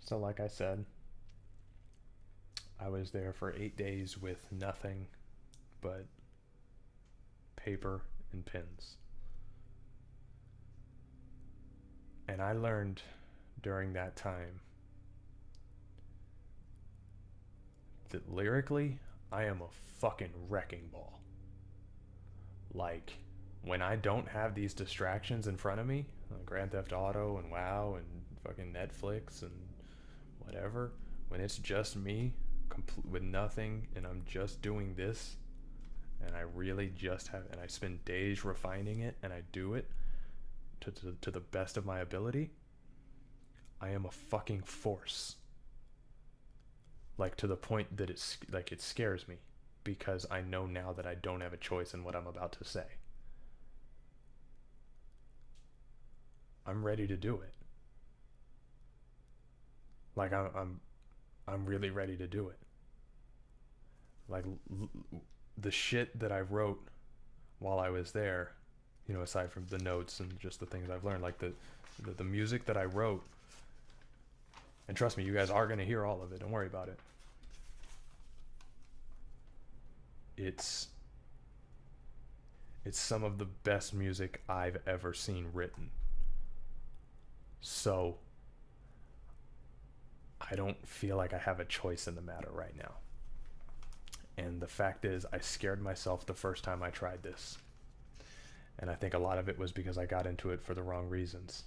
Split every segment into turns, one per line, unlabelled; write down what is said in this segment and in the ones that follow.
So, like I said, I was there for 8 days with nothing but paper and pens. And I learned during that time that lyrically, I am a fucking wrecking ball. Like, when I don't have these distractions in front of me, like Grand Theft Auto and WoW and fucking Netflix and whatever, when it's just me with nothing and I'm just doing this, and I really just have, and I spend days refining it and I do it to the best of my ability, I am a fucking force. Like, to the point that it's like it scares me because I know now that I don't have a choice in what I'm about to say. I'm ready to do it. Like I'm really ready to do it. Like the shit that I wrote while I was there, aside from the notes and just the things I've learned, like the music that I wrote, and trust me, you guys are gonna hear all of it. Don't worry about it. It's it's some of the best music I've ever seen written. So I don't feel like I have a choice in the matter right now. And the fact is, I scared myself the first time I tried this. And I think a lot of it was because I got into it for the wrong reasons.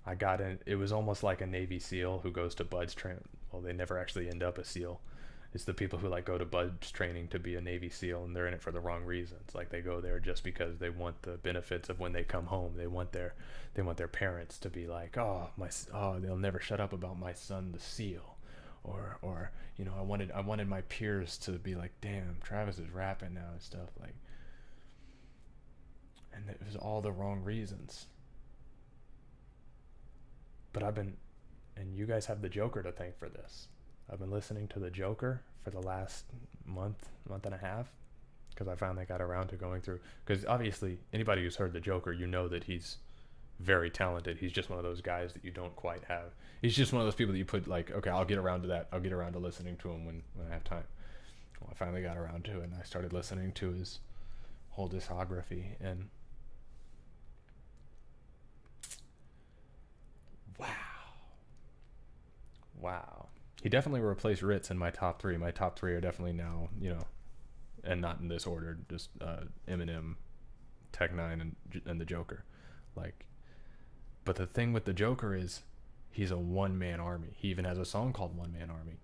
I got in, it was almost like a Navy SEAL who goes to BUD/S training. Well, they never actually end up a SEAL. It's the people who like go to BUD/S training to be a Navy SEAL, and they're in it for the wrong reasons. Like, they go there just because they want the benefits of when they come home. They want their parents to be like, they'll never shut up about my son, the SEAL, or I wanted my peers to be like, damn, Travis is rapping now and stuff like, and it was all the wrong reasons. But and you guys have the Joker to thank for this. I've been listening to the Joker for the last month and a half, because I finally got around to going through. Because obviously, anybody who's heard the Joker, you know that he's very talented. He's just one of those guys that you don't quite have. He's just one of those people that you put like, okay, I'll get around to that. I'll get around to listening to him when I have time. Well, I finally got around to it, and I started listening to his whole discography, and wow, wow. He definitely replaced Ritz in my top three. My top three are definitely now, and not in this order, just Eminem, Tech Nine, and the Joker. Like, but the thing with the Joker is, he's a one man army. He even has a song called One Man Army.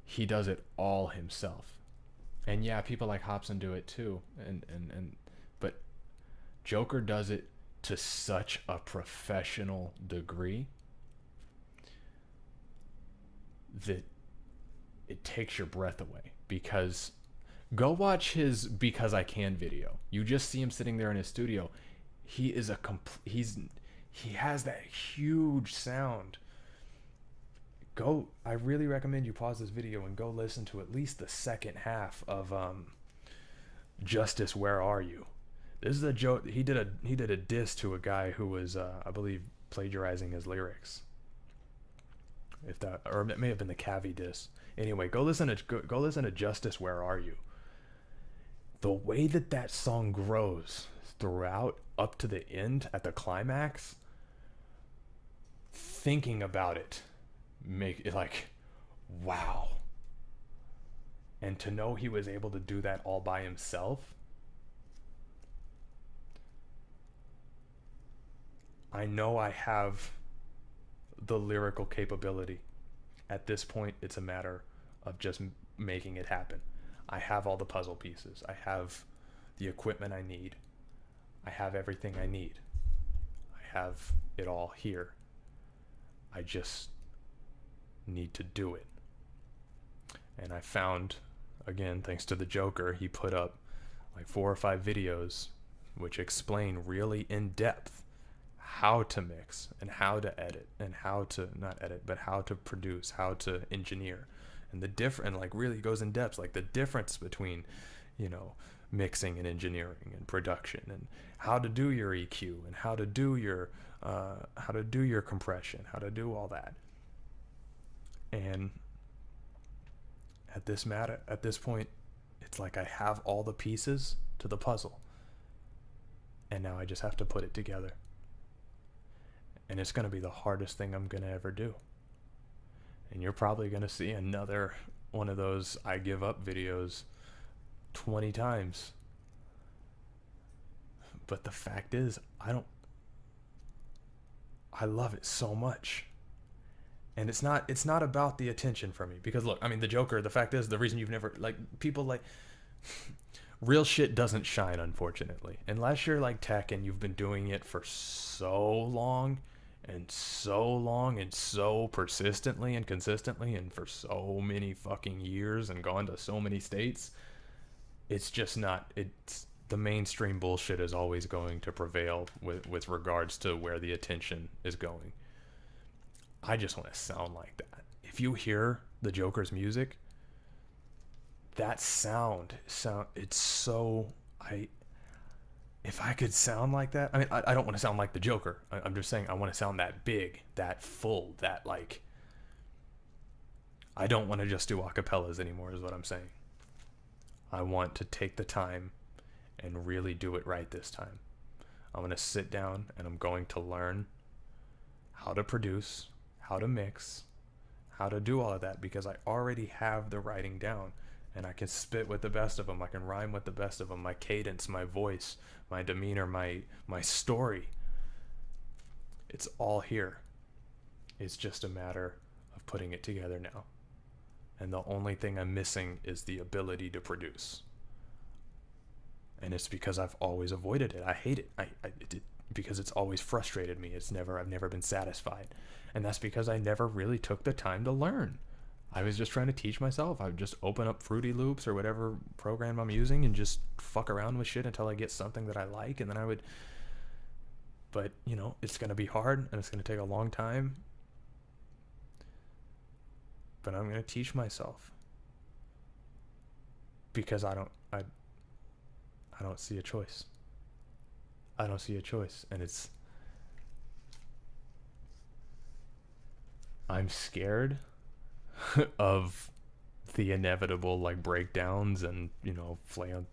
He does it all himself. And yeah, people like Hobson do it too. And but Joker does it to such a professional degree that it takes your breath away. Because go watch his Because I Can video. You just see him sitting there in his studio. He is he has that huge sound. I really recommend you pause this video and go listen to at least the second half of Justice, Where Are You? This is a joke. He did a diss to a guy who was I believe plagiarizing his lyrics. If that, or it may have been the Cavi diss. Anyway, go listen to Justice, Where Are You? The way that song grows throughout up to the end at the climax, thinking about it make it like, wow. And to know he was able to do that all by himself, I know I have the lyrical capability. At this point, it's a matter of just making it happen. I have all the puzzle pieces. I have the equipment I need. I have everything I need. I have it all here. I just need to do it. And I found, again, thanks to the Joker, he put up like 4 or 5 videos which explain really in depth how to mix and how to edit and how to not edit, but how to produce, how to engineer, and the different, like, really goes in depth, like the difference between, mixing and engineering and production, and how to do your EQ and how to do your compression, how to do all that. And at this point, it's like I have all the pieces to the puzzle, and now I just have to put it together. And it's going to be the hardest thing I'm going to ever do. And you're probably going to see another one of those I give up videos 20 times. But the fact is, I love it so much. And it's not about the attention for me, because look, I mean, the Joker, the fact is, the reason you've never, like, people like real shit doesn't shine, unfortunately, unless you're like tech and you've been doing it for so long and so persistently and consistently and for so many fucking years and gone to so many states. It's just not, it's the mainstream bullshit is always going to prevail with regards to where the attention is going. I just want to sound like that. If you hear the Joker's music, that sound, it's so, if I could sound like that, I mean, I don't want to sound like the Joker. I'm just saying I want to sound that big, that full, that like, I don't want to just do acapellas anymore is what I'm saying. I want to take the time and really do it right this time. I'm going to sit down and I'm going to learn how to produce, how to mix, how to do all of that, because I already have the writing down and I can spit with the best of them. I can rhyme with the best of them. My cadence, my voice, my demeanor, my story. It's all here. It's just a matter of putting it together now. And the only thing I'm missing is the ability to produce. And it's because I've always avoided it. I hate it. Because it's always frustrated me. I've never been satisfied. And that's because I never really took the time to learn. I was just trying to teach myself. I would just open up Fruity Loops or whatever program I'm using and just fuck around with shit until I get something that I like. And then I would, but you know, it's going to be hard and it's going to take a long time. But I'm going to teach myself. Because I don't see a choice. I don't see a choice. And I'm scared of the inevitable like breakdowns and, you know,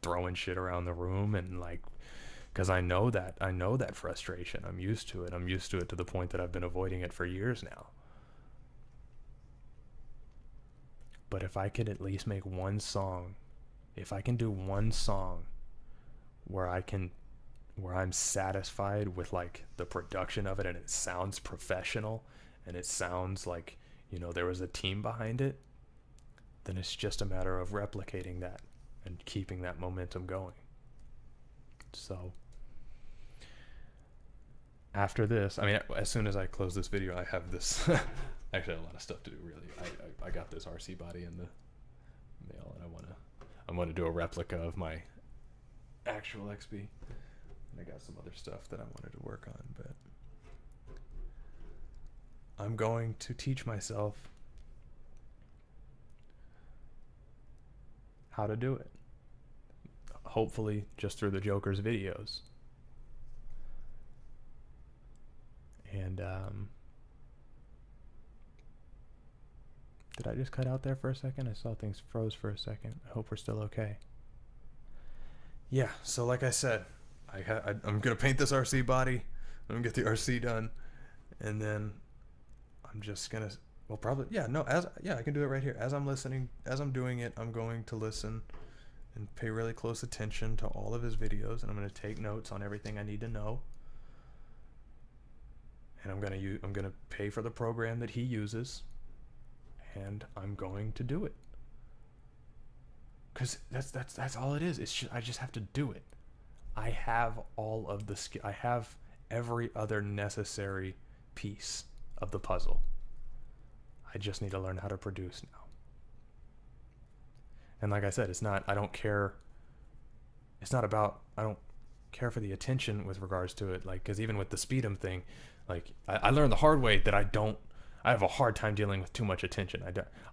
throwing shit around the room and like, because I know that frustration. I'm used to it to the point that I've been avoiding it for years now. But if I could at least make one song, if I can do one song where I'm satisfied with like the production of it and it sounds professional and it sounds like, you know, there was a team behind it, then it's just a matter of replicating that and keeping that momentum going. So after this, I mean, as soon as I close this video, I have this actually a lot of stuff to do, really. I got this RC body in the mail and I want to do a replica of my actual XB. And I got some other stuff that I wanted to work on, but I'm going to teach myself how to do it. Hopefully just through the Joker's videos. And did I just cut out there for a second? I saw things froze for a second. I hope we're still okay. Yeah, so like I said, I'm going to paint this RC body. I'm going to get the RC done. And then I'm just going to, well, probably, I can do it right here. As I'm listening, as I'm doing it, I'm going to listen and pay really close attention to all of his videos. And I'm going to take notes on everything I need to know. And I'm going to pay for the program that he uses. And I'm going to do it. Because that's all it is. It's just, I just have to do it. I have all of the skill. I have every other necessary piece of the puzzle. I just need to learn how to produce now. And like I said, I don't care for the attention with regards to it. Like, because even with the Speed'em thing, like I learned the hard way that I have a hard time dealing with too much attention.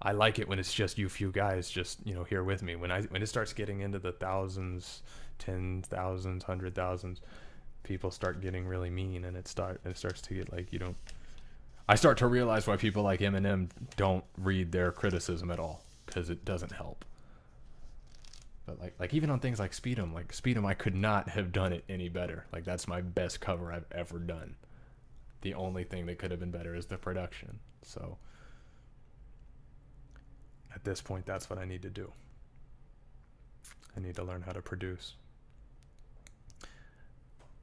I like it when it's just you few guys just, you know, here with me. When it starts getting into the thousands, 10,000s, 100,000s, people start getting really mean, and it starts to get like, you don't. I start to realize why people like Eminem don't read their criticism at all, because it doesn't help. But like even on things like Speed'em, I could not have done it any better. Like, that's my best cover I've ever done. The only thing that could have been better is the production. So at this point, that's what I need to do. I need to learn how to produce.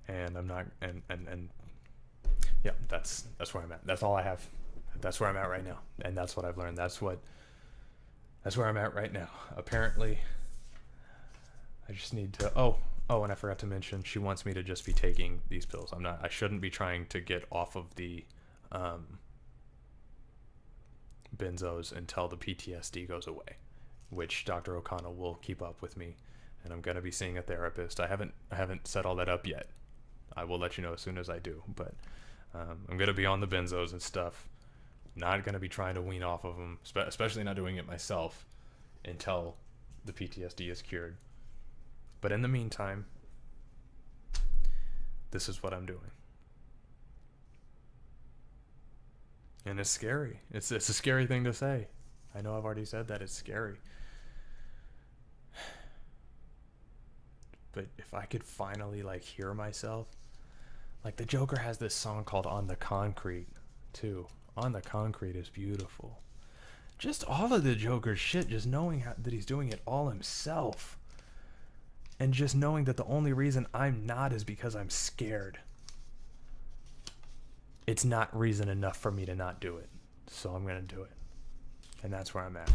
And I'm not, and yeah, that's where I'm at. That's all I have. That's where I'm at right now. And that's what I've learned. That's where I'm at right now. Apparently, I just need to, oh, and I forgot to mention, she wants me to just be taking these pills. I shouldn't be trying to get off of the benzos until the PTSD goes away, which Dr. O'Connell will keep up with me, and I'm going to be seeing a therapist. I haven't set all that up yet. I will let you know as soon as I do, but I'm going to be on the benzos and stuff. Not going to be trying to wean off of them, especially not doing it myself until the PTSD is cured. But in the meantime, this is what I'm doing. And it's scary. It's a scary thing to say. I know I've already said that. It's scary. But if I could finally like hear myself, like the Joker has this song called On the Concrete too. On the Concrete is beautiful. Just all of the Joker's shit, just knowing that he's doing it all himself. And just knowing that the only reason I'm not is because I'm scared. It's not reason enough for me to not do it. So I'm going to do it. And that's where I'm at.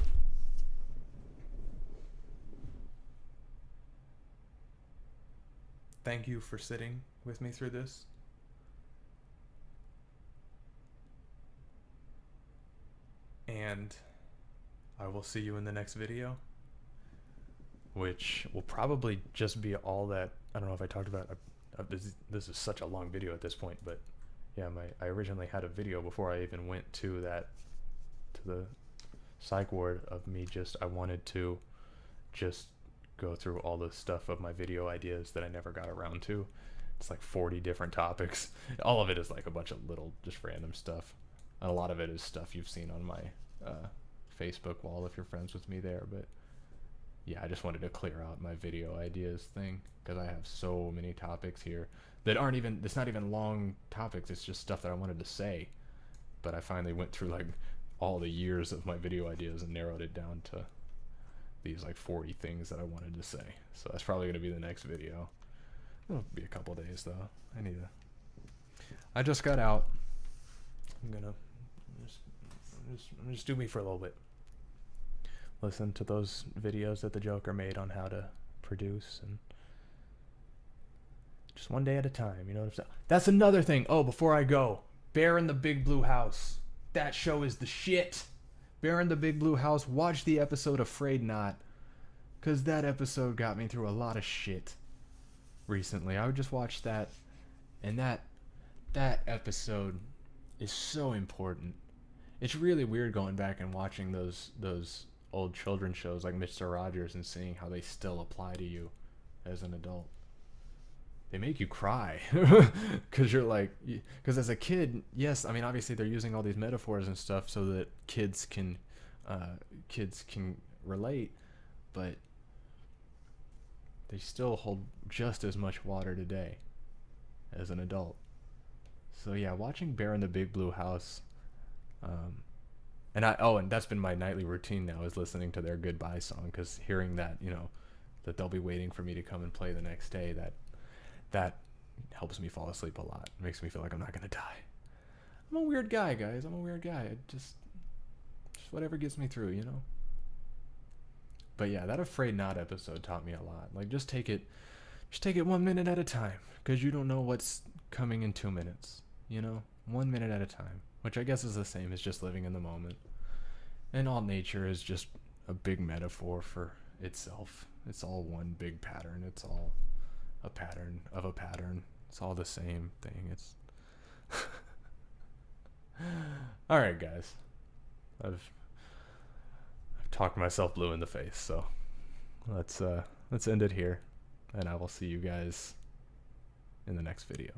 Thank you for sitting with me through this. And I will see you in the next video, which will probably just be all that, I don't know if I talked about, this is such a long video at this point, but yeah, I originally had a video before I even went to the psych ward of me I wanted to just go through all the stuff of my video ideas that I never got around to. It's like 40 different topics. All of it is like a bunch of little, just random stuff. And a lot of it is stuff you've seen on my Facebook wall if you're friends with me there, but yeah, I just wanted to clear out my video ideas thing, because I have so many topics here that aren't even, it's not even long topics, it's just stuff that I wanted to say. But I finally went through like all the years of my video ideas and narrowed it down to these like 40 things that I wanted to say. So that's probably going to be the next video. It'll be a couple days though. I just got out. I'm gonna just do me for a little bit. Listen to those videos that the Joker made on how to produce, and just one day at a time, you know what I'm saying? That's another thing. Oh, before I go, Bear in the Big Blue House. That show is the shit. Bear in the Big Blue House. Watch the episode Afraid Not, because that episode got me through a lot of shit recently. I would just watch that, and that episode is so important. It's really weird going back and watching those old children's shows like Mr. Rogers and seeing how they still apply to you as an adult. They make you cry because you're like, because as a kid, yes, I mean obviously they're using all these metaphors and stuff so that kids can relate, but they still hold just as much water today as an adult. So yeah, watching Bear in the Big Blue House, and that's been my nightly routine now, is listening to their goodbye song, because hearing that, you know, that they'll be waiting for me to come and play the next day, that helps me fall asleep a lot. It makes me feel like I'm not gonna die. I'm a weird guy, guys. I'm a weird guy. Just whatever gets me through, you know. But yeah, that Afraid Not episode taught me a lot. Like, just take it 1 minute at a time, because you don't know what's coming in 2 minutes. You know, 1 minute at a time, which I guess is the same as just living in the moment. And all nature is just a big metaphor for itself. It's all one big pattern. It's all a pattern of a pattern. It's all the same thing. It's all right, guys. I've talked myself blue in the face, so let's end it here, and I will see you guys in the next video.